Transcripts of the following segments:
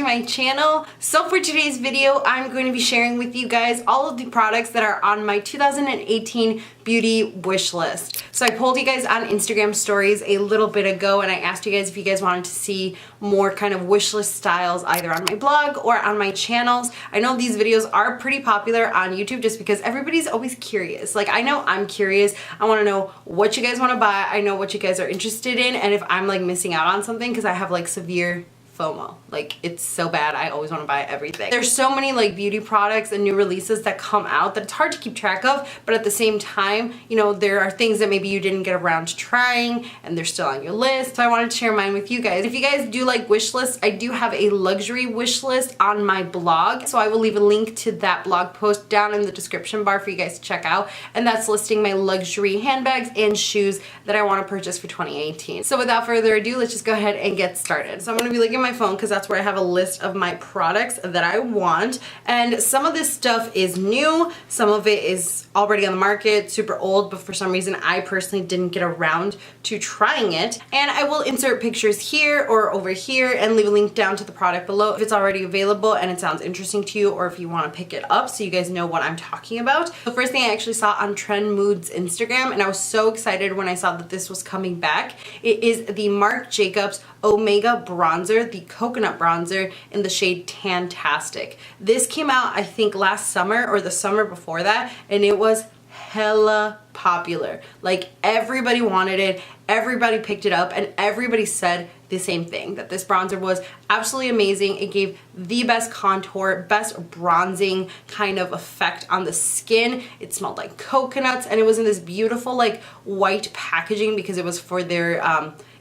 my channel. So for today's video, I'm going to be sharing with you guys all of the products that are on my 2018 beauty wish list. So I polled you guys on Instagram stories a little bit ago and I asked you guys if you guys wanted to see more kind of wish list styles either on my blog or on my channels. I know these videos are pretty popular on YouTube just because everybody's always curious. Like, I know I'm curious. I want to know what you guys want to buy. I know what you guys are interested in and if I'm like missing out on something because I have like severe FOMO. Like, it's so bad. I always want to buy everything. There's so many like beauty products and new releases that come out that it's hard to keep track of, but at the same time, you know, there are things that maybe you didn't get around to trying and they're still on your list. So I wanted to share mine with you guys. If you guys do like wish lists, I do have a luxury wish list on my blog. So I will leave a link to that blog post down in the description bar for you guys to check out. And that's listing my luxury handbags and shoes that I want to purchase for 2018. So without further ado, let's just go ahead and get started. So I'm going to be looking at my phone because that's where I have a list of my products that I want, and some of this stuff is new, some of it is already on the market, super old, but for some reason I personally didn't get around to trying it. And I will insert pictures here or over here and leave a link down to the product below if it's already available and it sounds interesting to you, or if you want to pick it up so you guys know what I'm talking about. The first thing I actually saw on Trend Mood's Instagram, and I was so excited when I saw that this was coming back. It is the Marc Jacobs Omega bronzer, the coconut bronzer in the shade Tantastic. This came out I think last summer or the summer before that, and it was hella popular. Like, everybody wanted it, everybody picked it up, and everybody said the same thing, that this bronzer was absolutely amazing. It gave the best contour, best bronzing kind of effect on the skin. It smelled like coconuts, and it was in this beautiful like white packaging because it was for their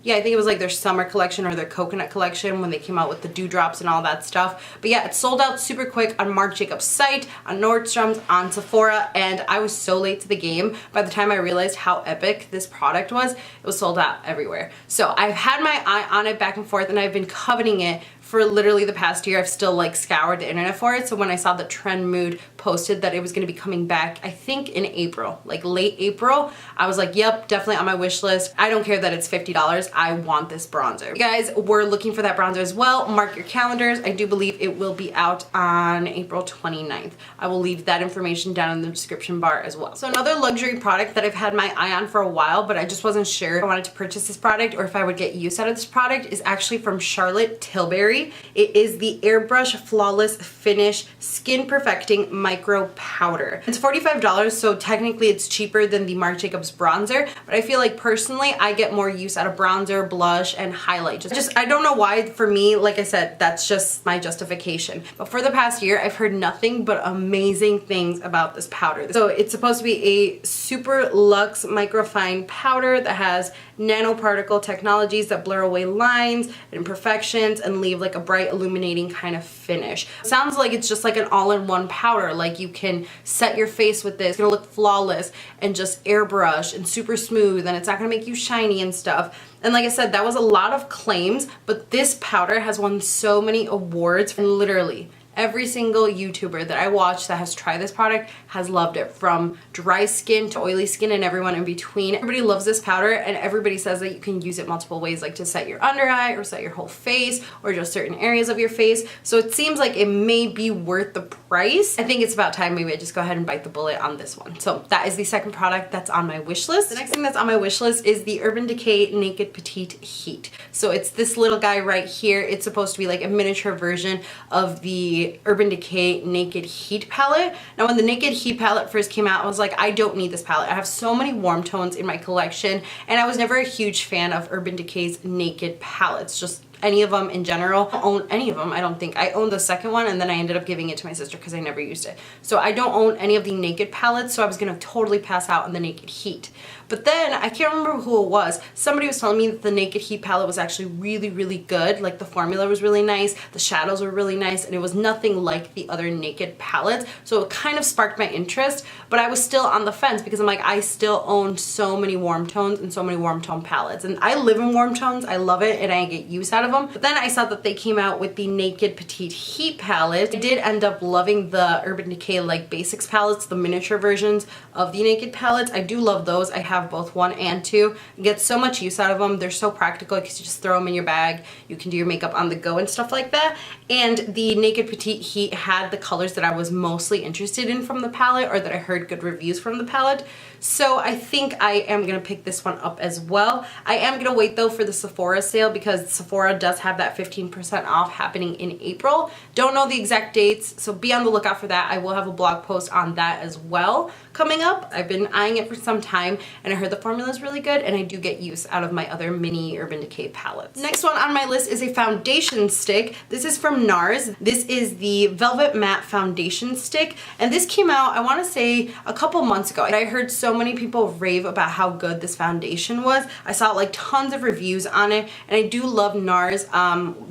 yeah, I think it was like their summer collection or their coconut collection when they came out with the dewdrops and all that stuff. But yeah, it sold out super quick on Marc Jacobs' site, on Nordstrom's, on Sephora, and I was so late to the game. By the time I realized how epic this product was, it was sold out everywhere. So I've had my eye on it back and forth, and I've been coveting it for literally the past year. I've still like scoured the internet for it. So when I saw that Trend Mood posted that it was going to be coming back, I think in April, like late April, I was like, yep, definitely on my wish list. I don't care that it's $50. I want this bronzer. You guys were looking for that bronzer as well. Mark your calendars. I do believe it will be out on April 29th. I will leave that information down in the description bar as well. So another luxury product that I've had my eye on for a while, but I just wasn't sure if I wanted to purchase this product or if I would get use out of this product, is actually from Charlotte Tilbury. It is the Airbrush Flawless Finish Skin Perfecting Micro Powder. It's $45, so technically it's cheaper than the Marc Jacobs bronzer, but I feel like personally I get more use out of bronzer, blush, and highlight. Just I don't know why, for me, like I said, that's just my justification. But for the past year, I've heard nothing but amazing things about this powder. So it's supposed to be a super luxe microfine powder that has nanoparticle technologies that blur away lines and imperfections and leave like a bright illuminating kind of finish. It sounds like it's just like an all-in-one powder. Like, you can set your face with this, it's gonna look flawless and just airbrush and super smooth, and it's not gonna make you shiny and stuff. And like I said, that was a lot of claims, but this powder has won so many awards, and literally every single YouTuber that I watch that has tried this product has loved it, from dry skin to oily skin and everyone in between. Everybody loves this powder, and everybody says that you can use it multiple ways, like to set your under eye or set your whole face or just certain areas of your face. So it seems like it may be worth the price. I think it's about time maybe I just go ahead and bite the bullet on this one. So that is the second product that's on my wish list. The next thing that's on my wish list is the Urban Decay Naked Petite Heat. So it's this little guy right here. It's supposed to be like a miniature version of the Urban Decay Naked Heat palette. Now, when the Naked Heat palette first came out, I was like, I don't need this palette. I have so many warm tones in my collection, and I was never a huge fan of Urban Decay's Naked palettes, just any of them in general. I don't own any of them, I don't think. I owned the second one, and then I ended up giving it to my sister because I never used it. So I don't own any of the Naked palettes, so I was gonna totally pass out on the Naked Heat. But then, I can't remember who it was, somebody was telling me that the Naked Heat palette was actually really, really good. Like, the formula was really nice, the shadows were really nice, and it was nothing like the other Naked palettes. So it kind of sparked my interest, but I was still on the fence because I'm like, I still own so many warm tones and so many warm tone palettes. And I live in warm tones, I love it, and I get use out of them. But then I saw that they came out with the Naked Petite Heat palette. I did end up loving the Urban Decay like basics palettes, the miniature versions of the Naked palettes. I do love those. I have both 1 and 2. You get so much use out of them. They're so practical because you just throw them in your bag. You can do your makeup on the go and stuff like that. And the Naked Petite Heat had the colors that I was mostly interested in from the palette, or that I heard good reviews from the palette. So I think I am going to pick this one up as well. I am going to wait though for the Sephora sale, because Sephora does have that 15% off happening in April. Don't know the exact dates, so be on the lookout for that. I will have a blog post on that as well coming up. I've been eyeing it for some time, and I heard the formula is really good, and I do get use out of my other mini Urban Decay palettes. Next one on my list is a foundation stick. This is from NARS. This is the Velvet Matte Foundation Stick, and this came out, I want to say, a couple months ago. I heard so many people rave about how good this foundation was. I saw like tons of reviews on it, and I do love NARS.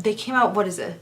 They came out, what is it?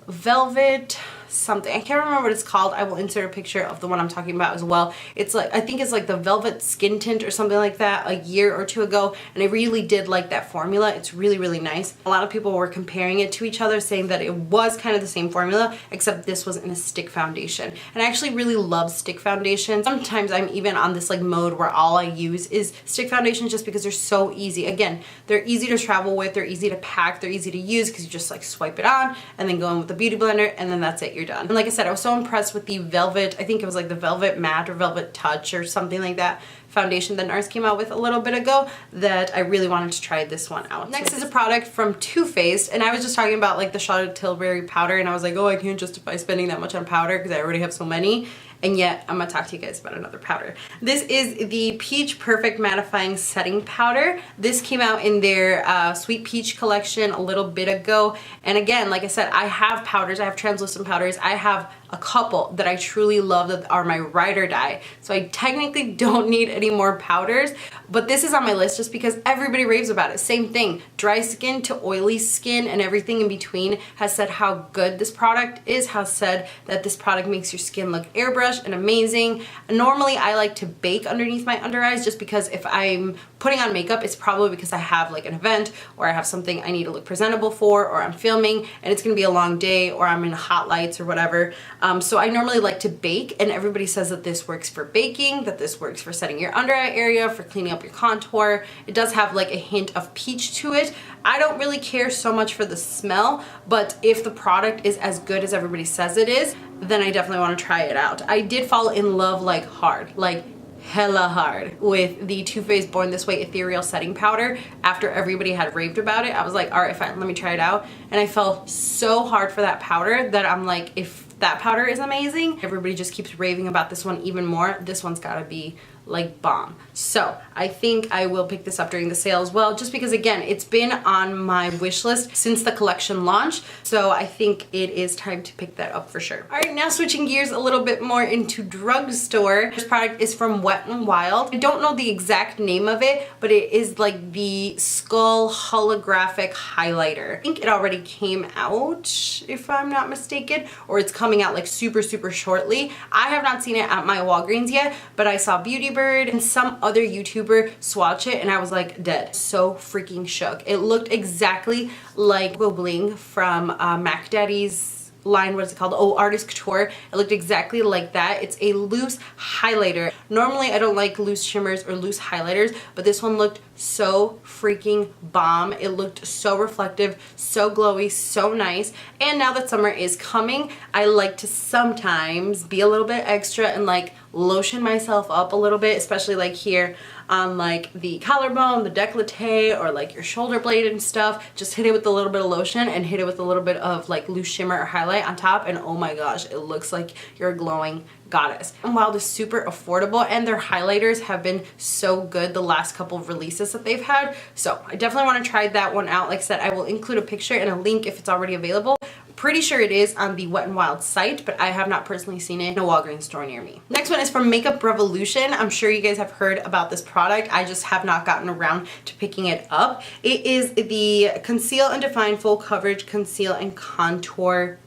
Velvet something. I can't remember what it's called. I will insert a picture of the one I'm talking about as well. It's like, I think it's like the Velvet Skin Tint or something like that a year or 2 ago, and I really did like that formula. It's really, really nice. A lot of people were comparing it to each other, saying that it was kind of the same formula, except this was in a stick foundation. And I actually really love stick foundations. Sometimes I'm even on this like mode where all I use is stick foundations, just because they're so easy. Again, they're easy to travel with, they're easy to pack, they're easy to use because you just like swipe it on and then go in with the beauty blender, and then that's it, you're done. And like I said, I was so impressed with the Velvet, I think it was like the Velvet Matte or Velvet Touch or something like that foundation that NARS came out with a little bit ago, that I really wanted to try this one out. Next is a product from Too Faced, and I was just talking about like the Charlotte Tilbury powder, and I was like, oh, I can't justify spending that much on powder because I already have so many. And yet I'm gonna talk to you guys about another powder. This is the Peach Perfect Mattifying Setting Powder. This came out in their Sweet Peach collection a little bit ago. And again, like I said, I have powders, I have translucent powders, I have a couple that I truly love that are my ride or die. So I technically don't need any more powders, but this is on my list just because everybody raves about it. Same thing, dry skin to oily skin and everything in between has said how good this product is, has said that this product makes your skin look airbrushed and amazing. Normally I like to bake underneath my under eyes, just because if I'm putting on makeup, it's probably because I have like an event, or I have something I need to look presentable for, or I'm filming and it's gonna be a long day, or I'm in hot lights or whatever. So I normally like to bake, and everybody says that this works for baking, that this works for setting your under eye area, for cleaning up your contour. It does have like a hint of peach to it. I don't really care so much for the smell, but if the product is as good as everybody says it is, then I definitely want to try it out. I did fall in love like hard, like hella hard, with the Too Faced Born This Way Ethereal Setting Powder. After everybody had raved about it, I was like, all right, fine, let me try it out. And I fell so hard for that powder that I'm like, if that powder is amazing, everybody just keeps raving about this one even more, this one's gotta be like bomb. So I think I will pick this up during the sale as well, just because again, it's been on my wish list since the collection launched, so I think it is time to pick that up for sure. All right, now switching gears a little bit more into drugstore. This product is from Wet n Wild. I don't know the exact name of it, but it is like the Skull Holographic Highlighter. I think it already came out, if I'm not mistaken, or it's coming out like super shortly. I have not seen it at my Walgreens yet, but I saw Beauty Bird and some other YouTuber swatch it, and I was like dead. So freaking shook. It looked exactly like Bling from Mac Daddy's line, what is it called? Oh, Artist Couture. It looked exactly like that. It's a loose highlighter. Normally I don't like loose shimmers or loose highlighters, but this one looked so freaking bomb. It looked so reflective, so glowy, so nice. And now that summer is coming, I like to sometimes be a little bit extra and like lotion myself up a little bit, especially like here on like the collarbone, the décolleté, or like your shoulder blade and stuff. Just hit it with a little bit of lotion and hit it with a little bit of like loose shimmer or highlight on top, and oh my gosh, it looks like you're a glowing goddess. And Wild is super affordable, and their highlighters have been so good the last couple of releases that they've had. So I definitely want to try that one out. Like I said, I will include a picture and a link if it's already available. Pretty sure it is on the Wet n Wild site, but I have not personally seen it in a Walgreens store near me. Next one is from Makeup Revolution. I'm sure you guys have heard about this product. I just have not gotten around to picking it up. It is the Conceal and Define Full Coverage Conceal and Contour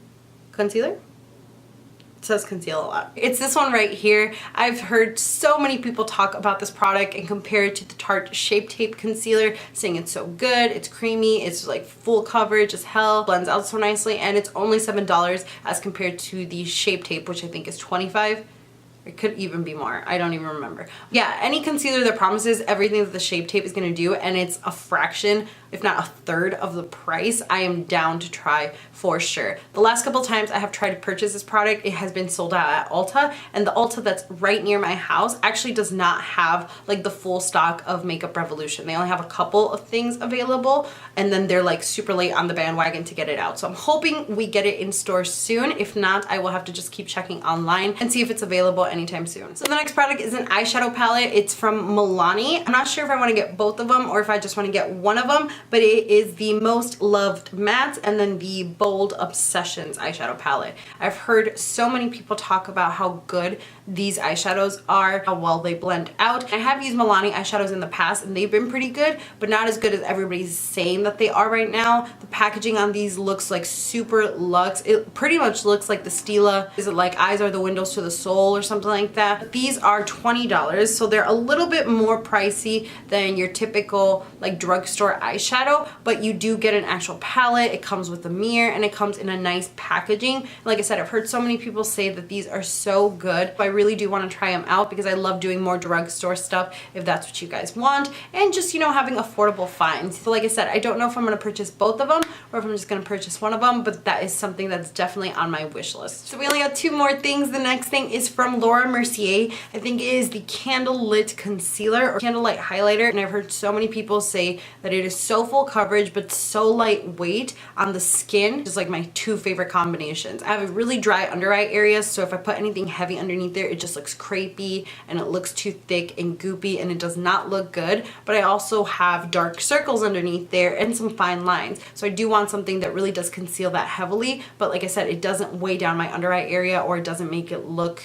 Concealer. says conceal a lot. It's this one right here. I've heard so many people talk about this product and compare it to the Tarte Shape Tape Concealer, saying it's so good, it's creamy, it's like full coverage as hell, blends out so nicely, and it's only $7 as compared to the Shape Tape, which I think is $25. It could even be more. I don't even remember. Yeah, any concealer that promises everything that the Shape Tape is gonna do and it's a fraction, if not a third of the price, I am down to try for sure. The last couple times I have tried to purchase this product, it has been sold out at Ulta, and the Ulta that's right near my house actually does not have like the full stock of Makeup Revolution. They only have a couple of things available, and then they're like super late on the bandwagon to get it out. So I'm hoping we get it in store soon. If not, I will have to just keep checking online and see if it's available anytime soon. So the next product is an eyeshadow palette. It's from Milani. I'm not sure if I want to get both of them or if I just want to get one of them, but it is the Most Loved Mattes and then the Bold Obsessions eyeshadow palette. I've heard so many people talk about how good these eyeshadows are, how well they blend out. I have used Milani eyeshadows in the past and they've been pretty good, but not as good as everybody's saying that they are right now. The packaging on these looks like super luxe. It pretty much looks like the Stila. Is it like Eyes Are the Windows to the Soul or something like that? These are $20, so they're a little bit more pricey than your typical like drugstore eyeshadow, but you do get an actual palette. It comes with a mirror and it comes in a nice packaging. Like I said, I've heard so many people say that these are so good. I really do want to try them out because I love doing more drugstore stuff if that's what you guys want, and just, you know, having affordable finds. So like I said, I don't know if I'm going to purchase both of them or if I'm just going to purchase one of them, but that is something that's definitely on my wish list. So we only got two more things. The next thing is from Laura Mercier. I think it is the Candlelit Concealer or Candlelight Highlighter, and I've heard so many people say that it is so full coverage but so lightweight on the skin. Just like my two favorite combinations. I have a really dry under eye area, so if I put anything heavy underneath there, it just looks crepey and it looks too thick and goopy and it does not look good. But I also have dark circles underneath there and some fine lines, so I do want something that really does conceal that heavily, but like I said, it doesn't weigh down my under eye area or it doesn't make it look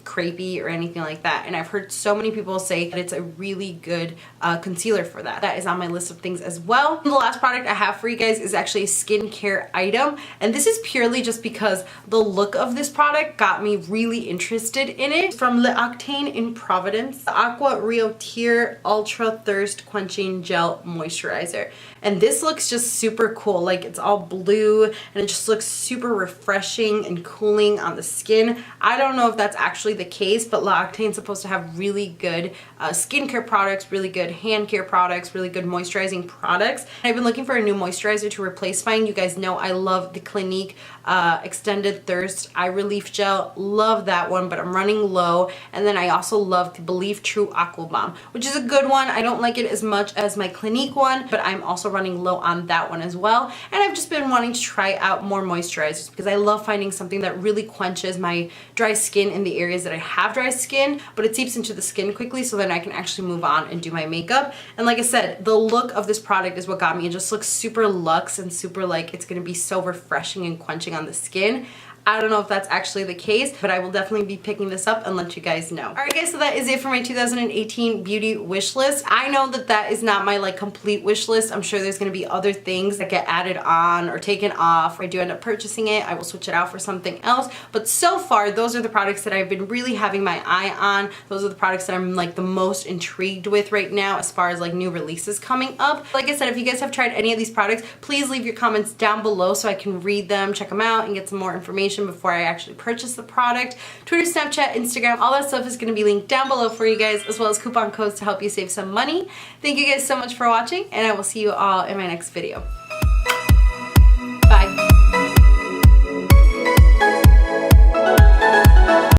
crepey or anything like that. And I've heard so many people say that it's a really good concealer for that. That is on my list of things as well. And the last product I have for you guys is actually a skincare item, and this is purely just because the look of this product got me really interested in it. From L'Occitane in Providence, the Aqua Rio Tier Ultra Thirst Quenching Gel Moisturizer. And this looks just super cool. Like, it's all blue and it just looks super refreshing and cooling on the skin. I don't know if that's actually the case, but L'Occitane is supposed to have really good skincare products, really good hand care products, really good moisturizing products. And I've been looking for a new moisturizer to replace mine. You guys know I love the Clinique Extended Thirst Eye Relief Gel. Love that one, but I'm running low. And then I also love the Believe True Aqua Bomb, which is a good one. I don't like it as much as my Clinique one, but I'm also running low on that one as well. And I've just been wanting to try out more moisturizers because I love finding something that really quenches my dry skin in the areas that I have dry skin, but it seeps into the skin quickly, so then I can actually move on and do my makeup. And like I said, the look of this product is what got me. It just looks super luxe and super like it's gonna be so refreshing and quenching on the skin. I don't know if that's actually the case, but I will definitely be picking this up and let you guys know. Alright guys, so that is it for my 2018 beauty wish list. I know that that is not my like complete wish list. I'm sure there's going to be other things that get added on or taken off. If I do end up purchasing it, I will switch it out for something else. But so far, those are the products that I've been really having my eye on. Those are the products that I'm like the most intrigued with right now as far as like new releases coming up. Like I said, if you guys have tried any of these products, please leave your comments down below so I can read them, check them out, and get some more information before I actually purchase the product. Twitter, Snapchat, Instagram, all that stuff is going to be linked down below for you guys, as well as coupon codes to help you save some money. Thank you guys so much for watching, and I will see you all in my next video.